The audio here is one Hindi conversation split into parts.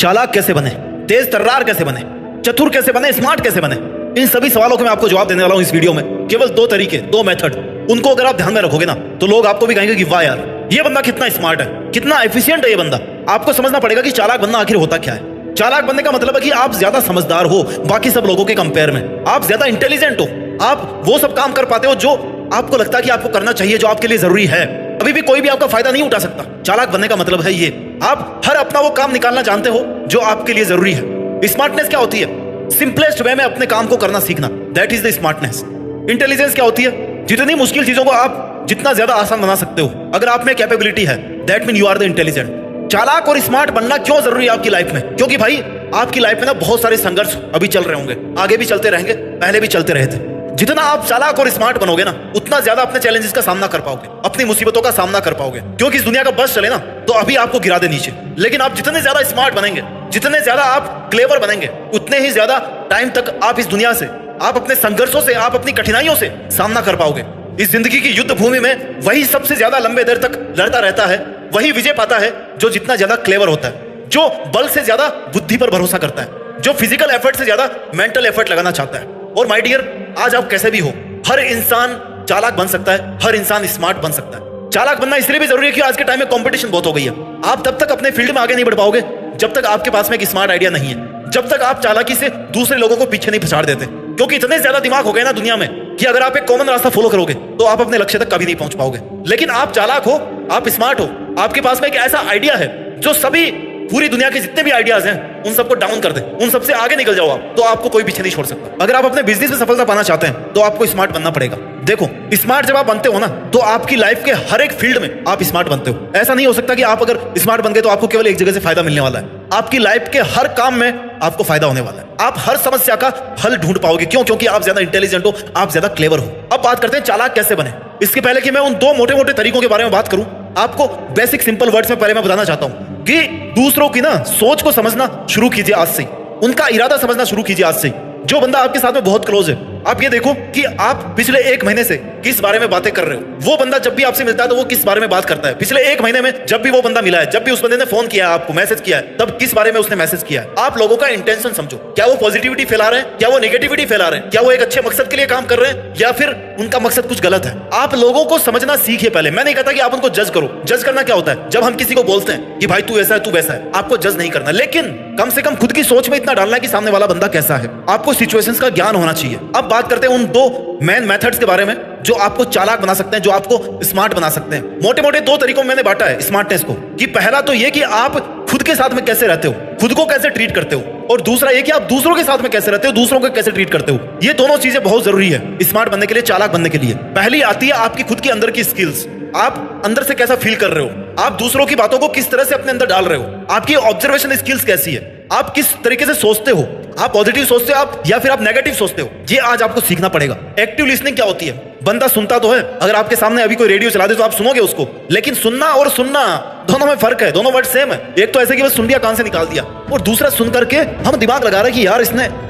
चालाक कैसे बने, तेज तर्रार कैसे बने, चतुर कैसे बने, स्मार्ट कैसे बने, इन सभी सवालों के मैं आपको जवाब देने वाला हूं इस वीडियो में। केवल दो तरीके, दो मेथड, उनको अगर आप ध्यान में रखोगे ना तो लोग आपको भी कहेंगे कि वाह यार ये बंदा कितना स्मार्ट है, कितना एफिशिएंट है ये बंदा। आपको समझना पड़ेगा कि चालाक बनना आखिर होता क्या है। चालाक बनने का मतलब है कि आप ज्यादा समझदार हो बाकी सब लोगों के कंपेयर में, आप ज्यादा इंटेलिजेंट हो, आप वो सब काम कर पाते हो जो आपको लगता है कि आपको करना चाहिए, जो आपके लिए जरूरी है। अभी भी कोई भी आपका फायदा नहीं उठा सकता। चालाक बनने का मतलब है ये, आप हर अपना वो काम निकालना जानते हो जो आपके लिए जरूरी है। स्मार्टनेस क्या होती है? सिंपलेस्ट वे में अपने काम को करना सीखना, that is the smartness. Intelligence क्या होती है? जितनी मुश्किल चीजों को आप जितना ज्यादा आसान बना सकते हो, अगर आप में कैपेबिलिटी है, that mean you are the intelligent. चालाक और स्मार्ट बनना क्यों जरूरी है आपकी लाइफ में? क्योंकि भाई आपकी लाइफ में ना बहुत सारे संघर्ष अभी चल रहे होंगे, आगे भी चलते रहेंगे, पहले भी चलते रहे थे। जितना आप चालाक और स्मार्ट बनोगे ना, उतना ज्यादा अपने चैलेंजेस का सामना कर पाओगे, अपनी मुसीबतों का सामना कर पाओगे। क्योंकि इस दुनिया का बस चले ना तो अभी आपको गिरा दे नीचे, लेकिन आप जितने ज्यादा स्मार्ट बनेंगे, जितने ज्यादा आप क्लेवर बनेंगे, उतने ही ज्यादा टाइम तक आप इस दुनिया से, आप अपने संघर्षों से, आप अपनी कठिनाइयों से सामना कर पाओगे। इस जिंदगी की युद्ध भूमि में वही सबसे ज्यादा लंबे देर तक लड़ता रहता है, वही विजय पाता है जो जितना ज्यादा क्लेवर होता है, जो बल से ज्यादा बुद्धि पर भरोसा करता है, जो फिजिकल एफर्ट से ज्यादा मेंटल एफर्ट लगाना चाहता है। और माय डियर, आज आप कैसे भी हो, हर इंसान चालाक बन सकता है, हर इंसान स्मार्ट बन सकता है। चालाक बनना इसलिए भी जरूरी है कि आज के टाइम में कंपटीशन बहुत हो गई है। आप तब तक अपने फील्ड में आगे नहीं बढ़ पाओगे जब तक आपके पास में एक स्मार्ट आइडिया नहीं है, जब तक आप चालाकी से दूसरे लोगों को पीछे नहीं पछाड़ देते। क्योंकि इतने ज्यादा दिमाग हो गए ना दुनिया में कि अगर आप एक कॉमन रास्ता फॉलो करोगे तो आप अपने लक्ष्य तक कभी नहीं पहुंच पाओगे। लेकिन आप चालाक हो, आप स्मार्ट हो, आपके पास में एक ऐसा आइडिया है जो सभी पूरी दुनिया के जितने भी आइडियाज हैं उन सबको डाउन कर दे, उन सबसे आगे निकल जाओ आप, तो आपको कोई पीछे नहीं छोड़ सकता। अगर आप अपने बिजनेस में सफलता पाना चाहते हैं तो आपको स्मार्ट बनना पड़ेगा। देखो, स्मार्ट जब आप बनते हो ना तो आपकी लाइफ के हर एक फील्ड में आप स्मार्ट बनते हो। ऐसा नहीं हो सकता कि आप अगर स्मार्ट बन गए तो आपको केवल एक जगह से फायदा मिलने वाला है। आपकी लाइफ के हर काम में आपको फायदा होने वाला है। आप हर समस्या का हल ढूंढ पाओगे। क्यों? क्योंकि आप ज्यादा इंटेलिजेंट हो, आप ज्यादा क्लेवर हो। अब बात करते हैं चालाक कैसे बने। इसके पहले कि मैं उन दो मोटे मोटे तरीकों के बारे में बात करूं, आपको बेसिक सिंपल वर्ड्स में पहले मैं बताना चाहता हूं कि दूसरों की ना सोच को समझना शुरू कीजिए आज से, उनका इरादा समझना शुरू कीजिए आज से। जो बंदा आपके साथ में बहुत क्लोज है, आप ये देखो कि आप पिछले एक महीने से किस बारे में बातें कर रहे हो। वो बंदा जब भी आपसे मिलता है तो वो किस बारे में बात करता है। पिछले एक महीने में जब भी वो बंदा मिला है, जब भी उस बंदे ने फोन किया है, आपको मैसेज किया है, तब किस बारे में उसने मैसेज किया है। आप लोगों का इंटेंशन समझो। क्या वो पॉजिटिविटी फैला रहे हैं, क्या वो नेगेटिविटी फैला रहे हैं, क्या वो एक अच्छे मकसद के लिए काम कर रहे हैं या फिर उनका मकसद कुछ गलत है। आप लोगों को समझना सीखिए पहले। मैं नहीं कहता कि आप उनको जज करो। जज करना क्या होता है? जब हम किसी को बोलते हैं कि भाई तू ऐसा है, तू वैसा है, आपको जज नहीं करना, लेकिन कम से कम खुद की सोच में इतना डालना है कि सामने वाला बंदा कैसा है। आपको सिचुएशंस का ज्ञान होना चाहिए। अब बात करते हैं उन दो मेन मेथड्स के बारे में जो आपको चालाक बना सकते हैं, जो आपको स्मार्ट बना सकते हैं। मोटे मोटे दो तरीकों में मैंने बांटा है स्मार्टनेस को, कि पहला तो ये कि आप खुद के साथ में कैसे रहते हो, खुद को कैसे ट्रीट करते हो, और दूसरा ये कि आप दूसरों के साथ में कैसे रहते हो, दूसरों को कैसे ट्रीट करते हो। ये दोनों चीजें बहुत जरूरी है स्मार्ट बनने के लिए, चालाक बनने के लिए। पहली आती है आपकी खुद की अंदर की स्किल्स। आप अंदर से कैसा फील कर रहे हो, आप दूसरों की बातों को किस तरह से अपने अंदर डाल रहे हो, आपकी ऑब्जर्वेशन स्किल्स कैसी है, आप किस तरीके से सोचते हो, आप पॉजिटिव सोचते हो आप या फिर आप नेगेटिव सोचते हो। ये आज आपको सीखना पड़ेगा। एक्टिव लिसनिंग क्या होती है? बंदा सुनता तो है, अगर आपके सामने अभी कोई रेडियो चला दे तो आप सुनोगे उसको, लेकिन सुनना और सुनना दोनों में फर्क है। दोनों वर्ड सेम है। एक तो ऐसे कि बस सुन लिया, कान से निकाल दिया, और दूसरा सुन करके हम दिमाग लगा रहे हैं कि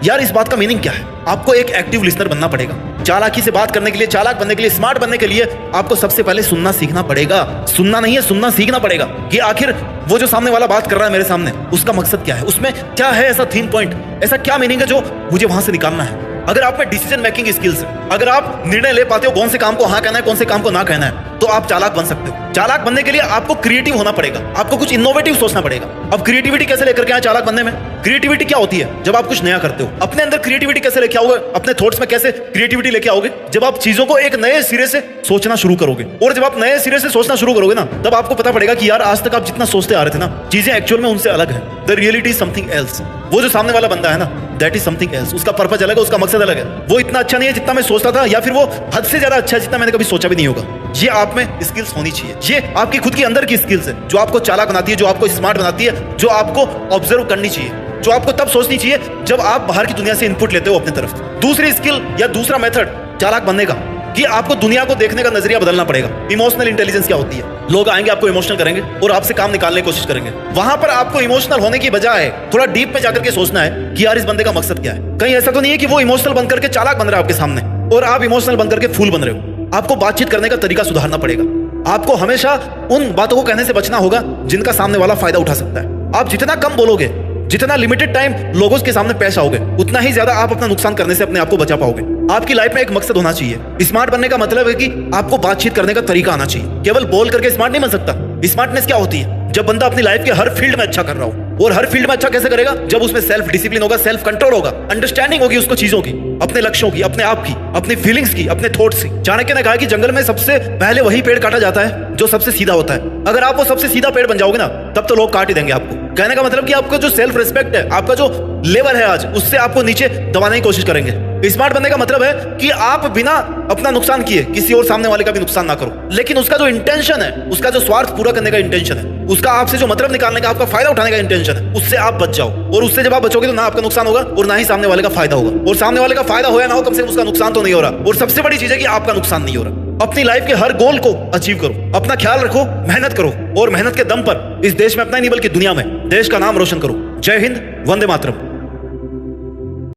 यार इस बात का मीनिंग क्या है। आपको एक एक्टिव लिसनर बनना पड़ेगा। चालाकी से बात करने के लिए, चालाक बनने के लिए, स्मार्ट बनने के लिए आपको सबसे पहले सुनना सीखना पड़ेगा। सुनना नहीं है, सुनना सीखना पड़ेगा कि आखिर वो जो सामने वाला बात कर रहा है मेरे सामने, उसका मकसद क्या है, उसमें क्या है ऐसा थीम पॉइंट, ऐसा क्या मीनिंग है जो मुझे वहां से निकालना है। अगर आप में डिसीजन मेकिंग स्किल्स है, अगर आप निर्णय ले पाते हो कौन से काम को हाँ कहना है, कौन से काम को ना कहना है, तो आप चालाक बन सकते हो। चालाक बनने के लिए आपको क्रिएटिव होना पड़ेगा, आपको कुछ इनोवेटिव सोचना पड़ेगा। अब क्रिएटिविटी कैसे लेकर के आए चालाक बनने में? क्रिएटिविटी क्या होती है? जब आप कुछ नया करते हो। अपने अंदर क्रिएटिविटी कैसे लेके आओगे? अपने थॉट्स में कैसे क्रिएटिविटी लेके आओगे? जब आप चीजों को एक नए सिरे से सोचना शुरू करोगे। और जब आप नए सिरे से सोचना शुरू करोगे ना, तब आपको पता पड़ेगा कि यार आज तक आप जितना सोचते आ रहे थे ना, चीजें एक्चुअल में उनसे अलग है। The reality is something else. वो जो सामने वाला बंदा है ना, दैट इज समथिंग एल्स। उसका पर्पस अलग है, उसका मकसद अलग है। वो इतना अच्छा नहीं है जितना मैं सोचता था, या फिर वो हद से ज्यादा अच्छा है जितना मैंने कभी सोचा भी नहीं होगा। ये आप में स्किल्स होनी चाहिए। ये आपकी खुद की अंदर की स्किल्स है जो आपको चालाक बनाती है, जो आपको स्मार्ट बनाती है, जो आपको ऑब्जर्व करनी चाहिए, जो आपको तब सोचनी चाहिए जब आप बाहर की दुनिया से इनपुट लेते हो अपनी तरफ। दूसरी स्किल या दूसरा मेथड चालाक बनने का, कि आपको दुनिया को देखने का नजरिया बदलना पड़ेगा। इमोशनल इंटेलिजेंस क्या होती है? लोग आएंगे, आपको इमोशनल करेंगे और आपसे काम निकालने की कोशिश करेंगे। वहां पर आपको इमोशनल होने की बजाय थोड़ा डीप में जाकर के सोचना है कि यार इस बंदे का मकसद क्या है। कहीं ऐसा तो नहीं है कि वो इमोशनल बनकर के चालाक बन रहा है आपके सामने और आप इमोशनल बनकर के फूल बन रहे हो। आपको बातचीत करने का तरीका सुधारना पड़ेगा। आपको हमेशा उन बातों को कहने से बचना होगा जिनका सामने वाला फायदा उठा सकता है। आप जितना कम बोलोगे, जितना लिमिटेड टाइम लोगों के सामने पेश आओगे, उतना ही ज्यादा आप अपना नुकसान करने से अपने आप को बचा पाओगे। आपकी लाइफ में एक मकसद होना चाहिए। स्मार्ट बनने का मतलब है कि आपको बातचीत करने का तरीका आना चाहिए। केवल बोल करके स्मार्ट नहीं बन सकता। स्मार्टनेस क्या होती है? जब बंदा अपनी लाइफ के हर फील्ड में अच्छा कर रहा हो। और हर फील्ड में अच्छा कैसे करेगा? जब उसमें सेल्फ डिसिप्लिन होगा, सेल्फ कंट्रोल होगा, अंडरस्टैंडिंग होगी उसको चीजों की, अपने लक्ष्यों की, अपने आप की, अपनी फीलिंग्स की, अपने थॉट्स की। चाणक्य ने कहा कि जंगल में सबसे पहले वही पेड़ काटा जाता है जो सबसे सीधा होता है। अगर आप वो सबसे सीधा पेड़ बन जाओगे ना, तब तो लोग काट ही देंगे आपको। कहने का मतलब कि आपका जो सेल्फ रिस्पेक्ट है, आपका जो लेवल है आज, उससे आपको नीचे दबाने की कोशिश करेंगे। स्मार्ट बनने का मतलब है कि आप बिना अपना नुकसान किए किसी और सामने वाले का भी नुकसान ना करो, लेकिन उसका जो इंटेंशन है, उसका जो स्वार्थ पूरा करने का इंटेंशन है, उसका आपसे जो मतलब निकालने का, आपका फायदा उठाने का इंटेंशन है, उससे आप बच जाओ। और उससे जब आप बचोगे तो ना आपका नुकसान होगा और ना ही सामने वाले का फायदा होगा। और सामने वाले का फायदा हो या ना हो, कम से कम उसका नुकसान तो नहीं हो रहा। और सबसे बड़ी चीज है कि आपका नुकसान नहीं हो रहा। अपनी लाइफ के हर गोल को अचीव करो, अपना ख्याल रखो, मेहनत करो और मेहनत के दम पर इस देश में अपना ही नहीं बल्कि दुनिया में देश का नाम रोशन करो। जय हिंद, वंदे मातरम।